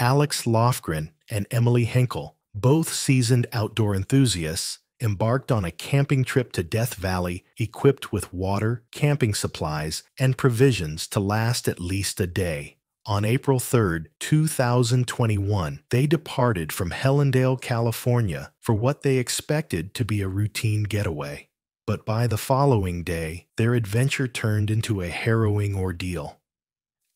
Alex Lofgren and Emily Henkel, both seasoned outdoor enthusiasts, embarked on a camping trip to Death Valley equipped with water, camping supplies, and provisions to last at least a day. On April 3, 2021, they departed from Hellendale, California for what they expected to be a routine getaway. But by the following day, their adventure turned into a harrowing ordeal.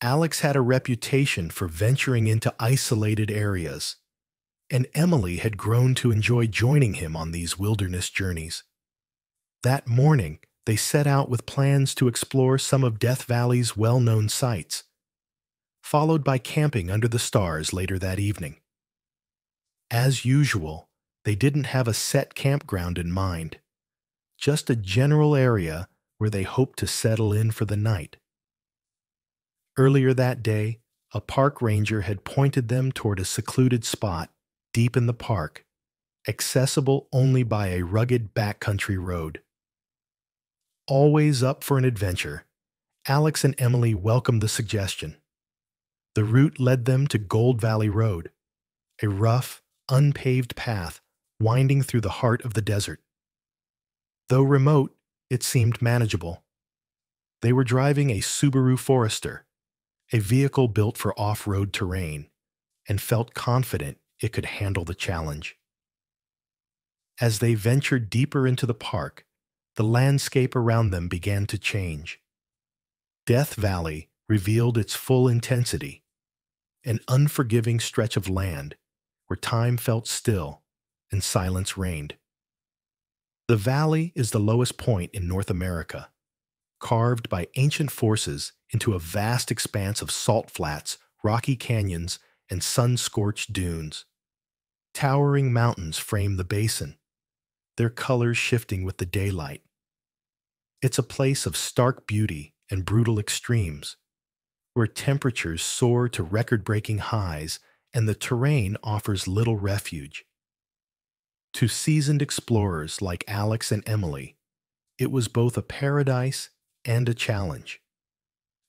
Alex had a reputation for venturing into isolated areas, and Emily had grown to enjoy joining him on these wilderness journeys. That morning, they set out with plans to explore some of Death Valley's well-known sites, followed by camping under the stars later that evening. As usual, they didn't have a set campground in mind, just a general area where they hoped to settle in for the night. Earlier that day, a park ranger had pointed them toward a secluded spot deep in the park, accessible only by a rugged backcountry road. Always up for an adventure, Alex and Emily welcomed the suggestion. The route led them to Gold Valley Road, a rough, unpaved path winding through the heart of the desert. Though remote, it seemed manageable. They were driving a Subaru Forester, a vehicle built for off-road terrain, and felt confident it could handle the challenge. As they ventured deeper into the park, the landscape around them began to change. Death Valley revealed its full intensity, an unforgiving stretch of land where time felt still and silence reigned. The valley is the lowest point in North America, carved by ancient forces into a vast expanse of salt flats, rocky canyons, and sun-scorched dunes. Towering mountains frame the basin, their colors shifting with the daylight. It's a place of stark beauty and brutal extremes, where temperatures soar to record-breaking highs and the terrain offers little refuge. To seasoned explorers like Alex and Emily, it was both a paradise and a challenge,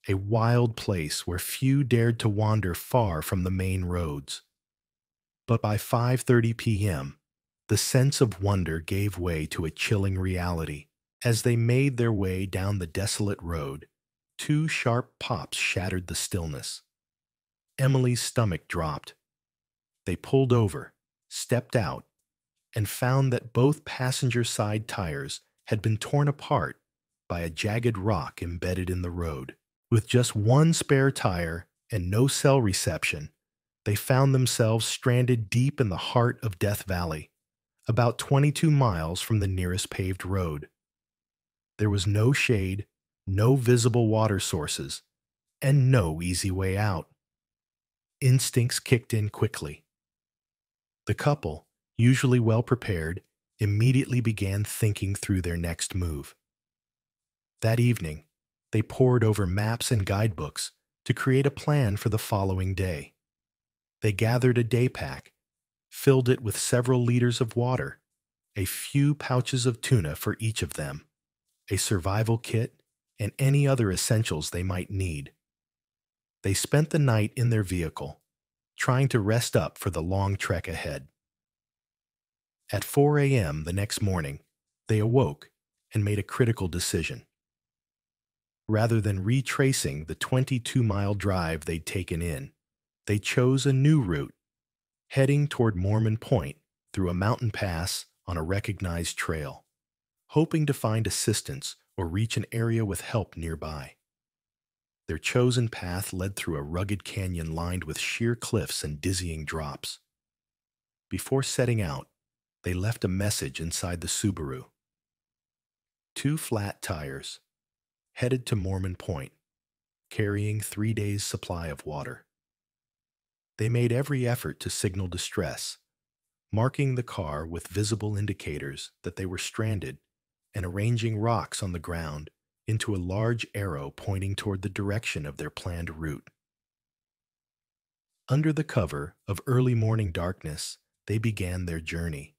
a wild place where few dared to wander far from the main roads. But by 5:30 p.m., the sense of wonder gave way to a chilling reality. As they made their way down the desolate road, two sharp pops shattered the stillness. Emily's stomach dropped. They pulled over, stepped out, and found that both passenger side tires had been torn apart by a jagged rock embedded in the road. With just one spare tire and no cell reception, they found themselves stranded deep in the heart of Death Valley, about 22 miles from the nearest paved road. There was no shade, no visible water sources, and no easy way out. Instincts kicked in quickly. The couple, usually well prepared, immediately began thinking through their next move. That evening, they pored over maps and guidebooks to create a plan for the following day. They gathered a day pack, filled it with several liters of water, a few pouches of tuna for each of them, a survival kit, and any other essentials they might need. They spent the night in their vehicle, trying to rest up for the long trek ahead. At 4 a.m. the next morning, they awoke and made a critical decision. Rather than retracing the 22-mile drive they'd taken in, they chose a new route, heading toward Mormon Point through a mountain pass on a recognized trail, hoping to find assistance or reach an area with help nearby. Their chosen path led through a rugged canyon lined with sheer cliffs and dizzying drops. Before setting out, they left a message inside the Subaru. 2 flat tires, headed to Mormon Point, carrying 3 days' supply of water. They made every effort to signal distress, marking the car with visible indicators that they were stranded and arranging rocks on the ground into a large arrow pointing toward the direction of their planned route. Under the cover of early morning darkness, they began their journey.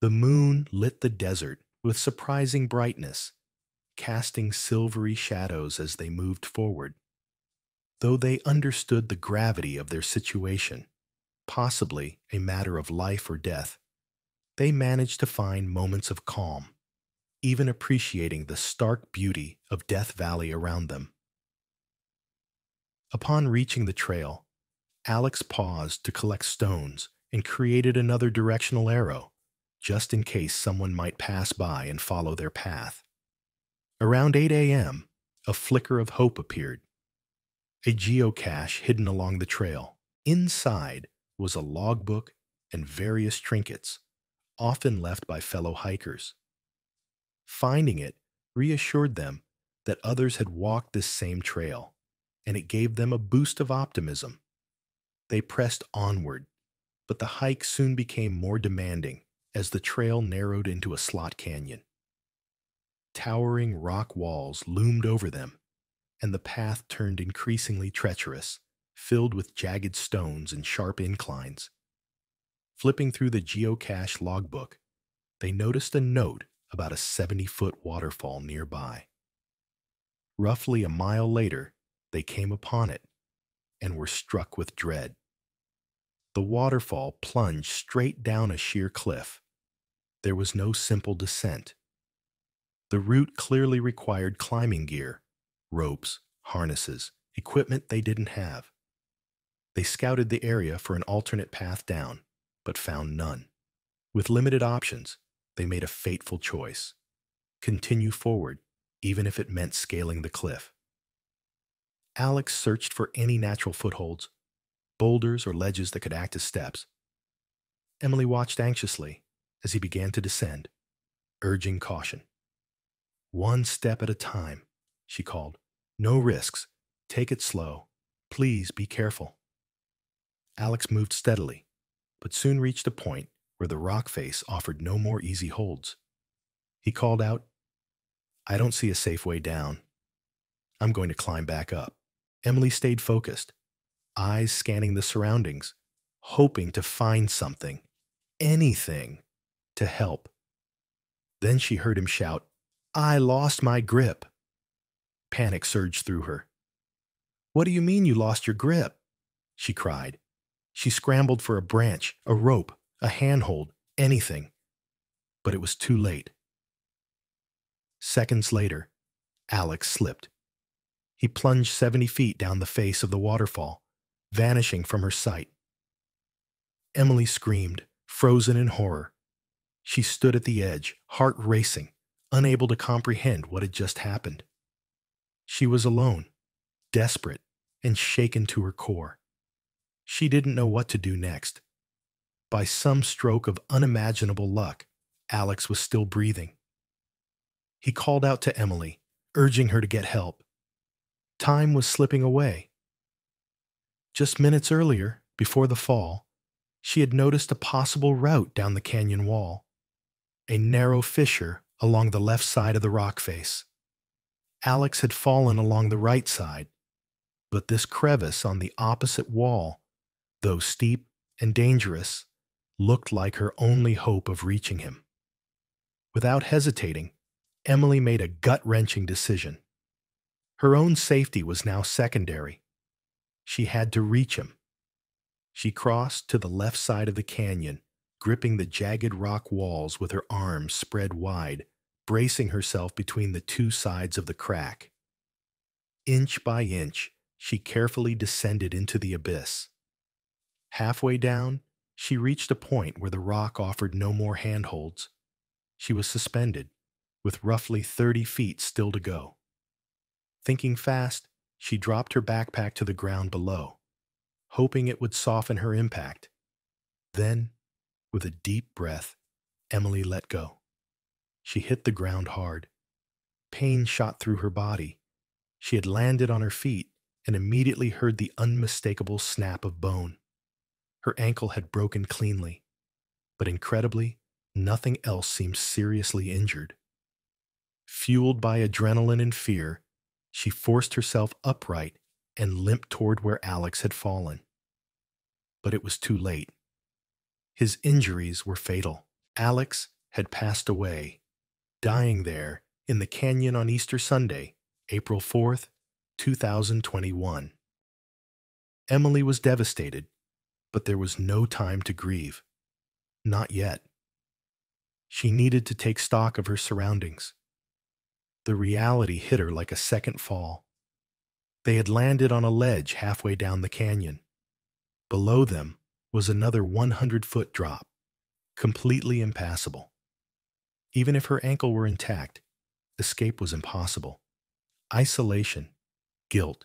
The moon lit the desert with surprising brightness, casting silvery shadows as they moved forward. Though they understood the gravity of their situation, possibly a matter of life or death, they managed to find moments of calm, even appreciating the stark beauty of Death Valley around them. Upon reaching the trail, Alex paused to collect stones and created another directional arrow, just in case someone might pass by and follow their path. Around 8 a.m., a flicker of hope appeared. A geocache hidden along the trail. Inside was a logbook and various trinkets, often left by fellow hikers. Finding it reassured them that others had walked this same trail, and it gave them a boost of optimism. They pressed onward, but the hike soon became more demanding as the trail narrowed into a slot canyon. Towering rock walls loomed over them, and the path turned increasingly treacherous, filled with jagged stones and sharp inclines. Flipping through the geocache logbook, they noticed a note about a 70-foot waterfall nearby. Roughly a mile later, they came upon it and were struck with dread. The waterfall plunged straight down a sheer cliff. There was no simple descent. The route clearly required climbing gear, ropes, harnesses, equipment they didn't have. They scouted the area for an alternate path down, but found none. With limited options, they made a fateful choice: continue forward, even if it meant scaling the cliff. Alex searched for any natural footholds, boulders or ledges that could act as steps. Emily watched anxiously as he began to descend, urging caution. "One step at a time," she called. "No risks. Take it slow. Please be careful." Alex moved steadily, but soon reached a point where the rock face offered no more easy holds. He called out, "I don't see a safe way down. I'm going to climb back up." Emily stayed focused, eyes scanning the surroundings, hoping to find something, anything, to help. Then she heard him shout, "I lost my grip." Panic surged through her. "What do you mean you lost your grip?" she cried. She scrambled for a branch, a rope, a handhold, anything. But it was too late. Seconds later, Alex slipped. He plunged 70 feet down the face of the waterfall, vanishing from her sight. Emily screamed, frozen in horror. She stood at the edge, heart racing, unable to comprehend what had just happened. She was alone, desperate, and shaken to her core. She didn't know what to do next. By some stroke of unimaginable luck, Alex was still breathing. He called out to Emily, urging her to get help. Time was slipping away. Just minutes earlier, before the fall, she had noticed a possible route down the canyon wall, a narrow fissure along the left side of the rock face. Alex had fallen along the right side, but this crevice on the opposite wall, though steep and dangerous, looked like her only hope of reaching him. Without hesitating, Emily made a gut-wrenching decision. Her own safety was now secondary. She had to reach him. She crossed to the left side of the canyon, gripping the jagged rock walls with her arms spread wide, bracing herself between the two sides of the crack. Inch by inch, she carefully descended into the abyss. Halfway down, she reached a point where the rock offered no more handholds. She was suspended, with roughly 30 feet still to go. Thinking fast, she dropped her backpack to the ground below, hoping it would soften her impact. Then, with a deep breath, Emily let go. She hit the ground hard. Pain shot through her body. She had landed on her feet and immediately heard the unmistakable snap of bone. Her ankle had broken cleanly, but incredibly, nothing else seemed seriously injured. Fueled by adrenaline and fear, she forced herself upright and limped toward where Alex had fallen. But it was too late. His injuries were fatal. Alex had passed away, dying there in the canyon on Easter Sunday, April 4th, 2021. Emily was devastated, but there was no time to grieve. Not yet. She needed to take stock of her surroundings. The reality hit her like a second fall. They had landed on a ledge halfway down the canyon. Below them was another 100-foot drop, completely impassable. Even if her ankle were intact, escape was impossible. Isolation, guilt,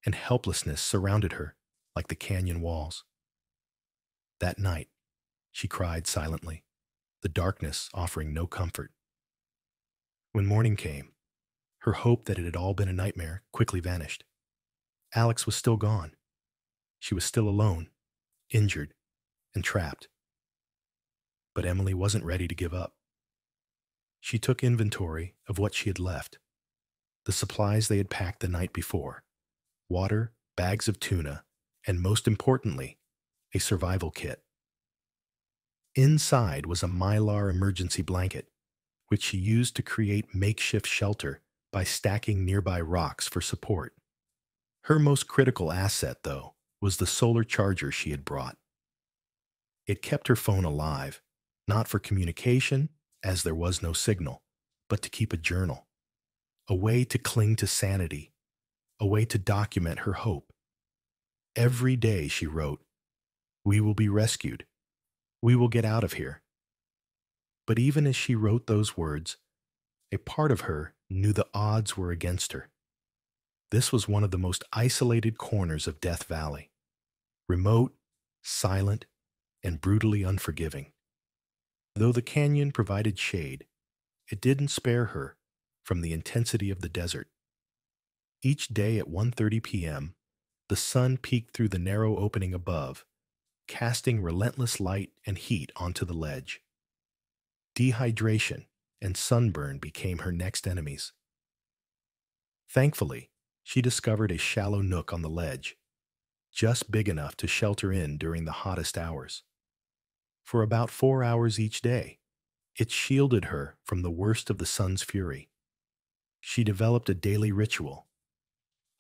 and helplessness surrounded her like the canyon walls. That night, she cried silently, the darkness offering no comfort. When morning came, her hope that it had all been a nightmare quickly vanished. Alex was still gone. She was still alone, injured, and trapped. But Emily wasn't ready to give up. She took inventory of what she had left, the supplies they had packed the night before: water, bags of tuna, and most importantly, a survival kit. Inside was a Mylar emergency blanket, which she used to create makeshift shelter by stacking nearby rocks for support. Her most critical asset, though, was the solar charger she had brought. It kept her phone alive, not for communication, as there was no signal, but to keep a journal, a way to cling to sanity, a way to document her hope. Every day she wrote, "We will be rescued. We will get out of here." But even as she wrote those words, a part of her knew the odds were against her. This was one of the most isolated corners of Death Valley, remote, silent, and brutally unforgiving. Though the canyon provided shade, it didn't spare her from the intensity of the desert. Each day at 1:30 p.m., the sun peeked through the narrow opening above, casting relentless light and heat onto the ledge. Dehydration and sunburn became her next enemies. Thankfully, she discovered a shallow nook on the ledge, just big enough to shelter in during the hottest hours. For about 4 hours each day, it shielded her from the worst of the sun's fury. She developed a daily ritual,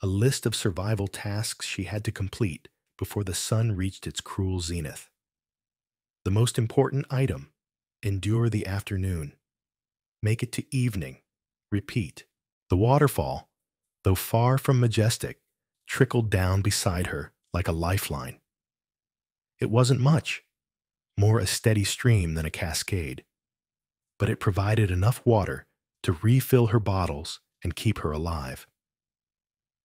a list of survival tasks she had to complete before the sun reached its cruel zenith. The most important item: endure the afternoon. Make it to evening. Repeat. The waterfall, though far from majestic, trickled down beside her like a lifeline. It wasn't much, more a steady stream than a cascade, but it provided enough water to refill her bottles and keep her alive.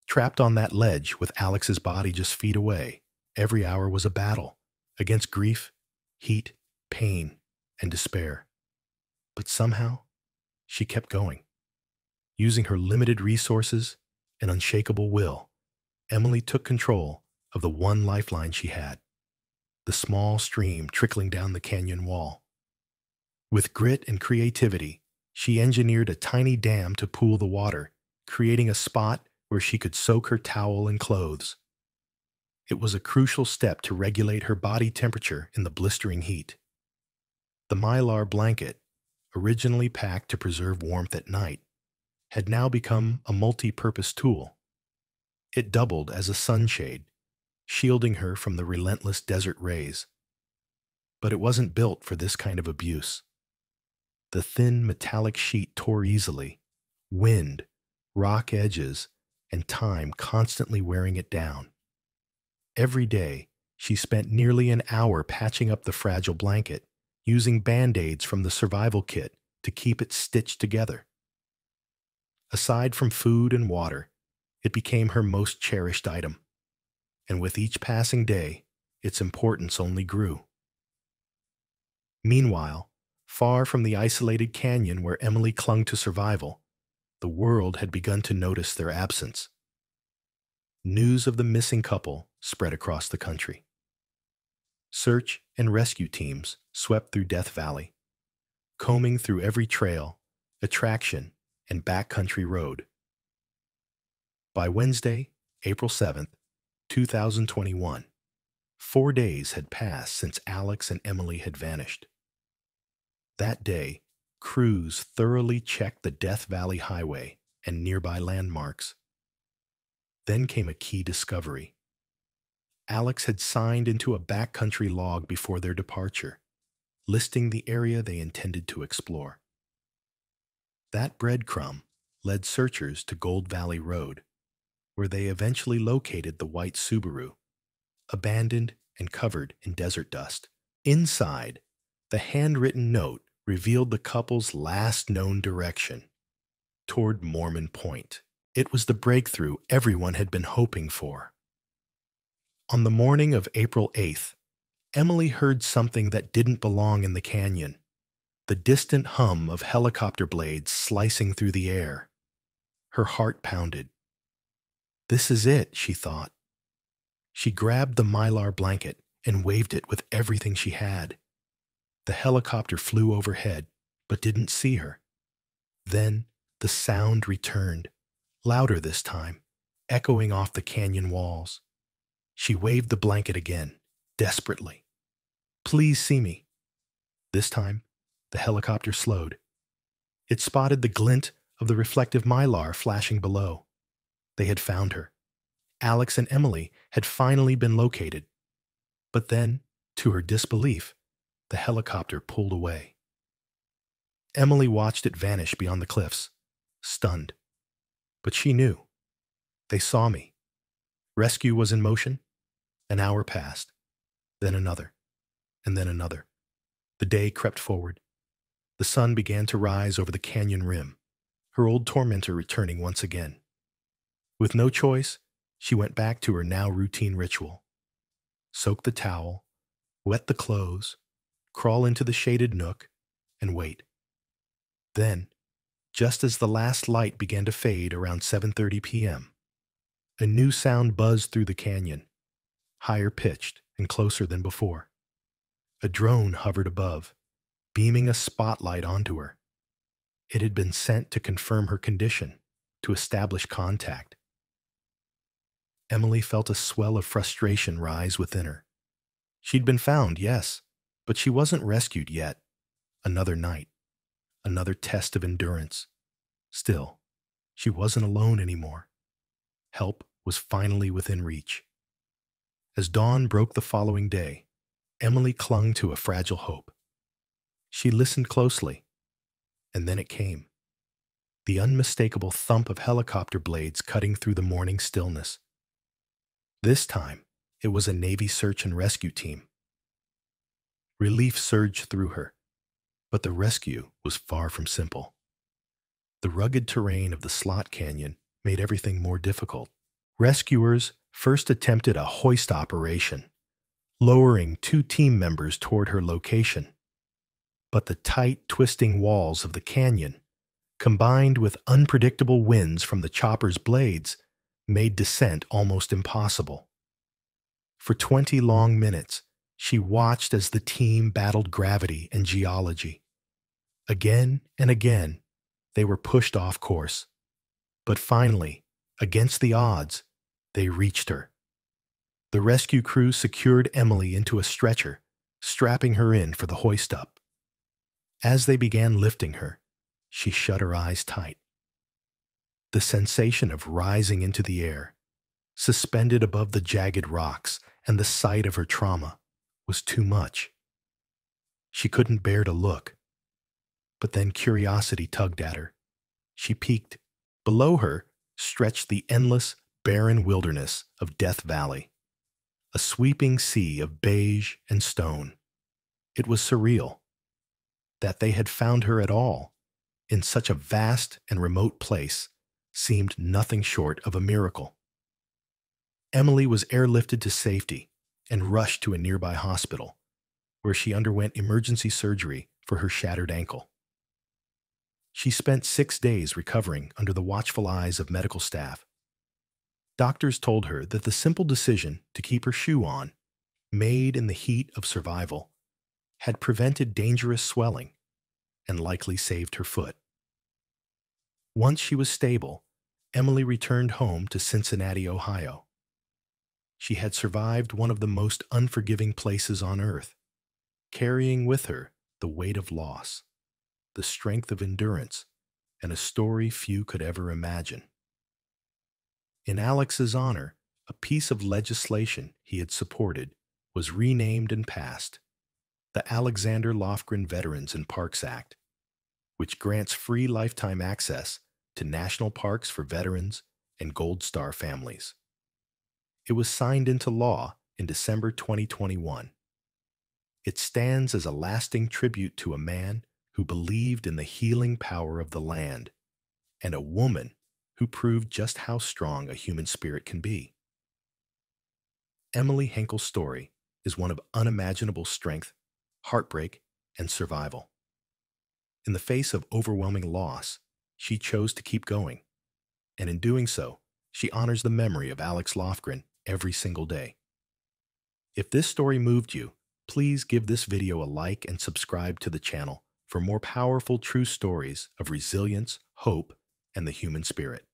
Trapped on that ledge with Alex's body just feet away, every hour was a battle against grief, heat, pain, and despair. But somehow, she kept going. Using her limited resources and unshakable will, Emily took control of the one lifeline she had: the small stream trickling down the canyon wall. With grit and creativity, she engineered a tiny dam to pool the water, creating a spot where she could soak her towel and clothes. It was a crucial step to regulate her body temperature in the blistering heat. The Mylar blanket, originally packed to preserve warmth at night, had now become a multi-purpose tool. It doubled as a sunshade, shielding her from the relentless desert rays. But it wasn't built for this kind of abuse. The thin metallic sheet tore easily, wind, rock edges, and time constantly wearing it down. Every day, she spent nearly an hour patching up the fragile blanket, using Band-Aids from the survival kit to keep it stitched together. Aside from food and water, it became her most cherished item, and with each passing day, its importance only grew. Meanwhile, far from the isolated canyon where Emily clung to survival, the world had begun to notice their absence. News of the missing couple spread across the country. Search and rescue teams swept through Death Valley, combing through every trail, attraction, and backcountry road. By Wednesday, April 7th, 2021, 4 days had passed since Alex and Emily had vanished. That day, crews thoroughly checked the Death Valley Highway and nearby landmarks. Then came a key discovery. Alex had signed into a backcountry log before their departure, listing the area they intended to explore. That breadcrumb led searchers to Gold Valley Road, where they eventually located the white Subaru, abandoned and covered in desert dust. Inside, the handwritten note revealed the couple's last known direction, toward Mormon Point. It was the breakthrough everyone had been hoping for. On the morning of April 8th, Emily heard something that didn't belong in the canyon, the distant hum of helicopter blades slicing through the air. Her heart pounded. This is it, she thought. She grabbed the mylar blanket and waved it with everything she had. The helicopter flew overhead, but didn't see her. Then the sound returned, louder this time, echoing off the canyon walls. She waved the blanket again, desperately. Please see me. This time, the helicopter slowed. It spotted the glint of the reflective mylar flashing below. They had found her. Alex and Emily had finally been located. But then, to her disbelief, the helicopter pulled away. Emily watched it vanish beyond the cliffs, stunned. But she knew. They saw me. Rescue was in motion. An hour passed, then another, and then another. The day crept forward. The sun began to rise over the canyon rim, her old tormentor returning once again. With no choice, she went back to her now routine ritual. Soak the towel, wet the clothes, crawl into the shaded nook, and wait. Then, just as the last light began to fade around 7:30 p.m., a new sound buzzed through the canyon, higher pitched and closer than before. A drone hovered above, beaming a spotlight onto her. It had been sent to confirm her condition, to establish contact. Emily felt a swell of frustration rise within her. She'd been found, yes, but she wasn't rescued yet. Another night, another test of endurance. Still, she wasn't alone anymore. Help was finally within reach. As dawn broke the following day, Emily clung to a fragile hope. She listened closely, and then it came. The unmistakable thump of helicopter blades cutting through the morning stillness. This time, it was a Navy search and rescue team. Relief surged through her, but the rescue was far from simple. The rugged terrain of the Slot Canyon made everything more difficult. Rescuers first attempted a hoist operation, lowering 2 team members toward her location. But the tight, twisting walls of the canyon, combined with unpredictable winds from the chopper's blades, made descent almost impossible. For 20 long minutes, she watched as the team battled gravity and geology. Again and again, they were pushed off course. But finally, against the odds, they reached her. The rescue crew secured Emily into a stretcher, strapping her in for the hoist up. As they began lifting her, she shut her eyes tight. The sensation of rising into the air, suspended above the jagged rocks and the sight of her trauma, was too much. She couldn't bear to look. But then curiosity tugged at her. She peeked. Below her stretched the endless, barren wilderness of Death Valley, a sweeping sea of beige and stone. It was surreal. That they had found her at all, in such a vast and remote place, seemed nothing short of a miracle. Emily was airlifted to safety and rushed to a nearby hospital, where she underwent emergency surgery for her shattered ankle. She spent 6 days recovering under the watchful eyes of medical staff. Doctors told her that the simple decision to keep her shoe on, made in the heat of survival, had prevented dangerous swelling and likely saved her foot. Once she was stable, Emily returned home to Cincinnati, Ohio. She had survived one of the most unforgiving places on earth, carrying with her the weight of loss, the strength of endurance, and a story few could ever imagine. In Alex's honor, A piece of legislation he had supported was renamed and passed the Alexander Lofgren Veterans and Parks Act, which grants free lifetime access to national parks for veterans and Gold Star families. It was signed into law in December 2021. It stands as a lasting tribute to a man who believed in the healing power of the land and a woman who proved just how strong a human spirit can be. Emily Henkel's story is one of unimaginable strength, heartbreak, and survival. In the face of overwhelming loss, she chose to keep going, and in doing so, she honors the memory of Alex Lofgren every single day. If this story moved you, please give this video a like and subscribe to the channel for more powerful true stories of resilience, hope, and the human spirit.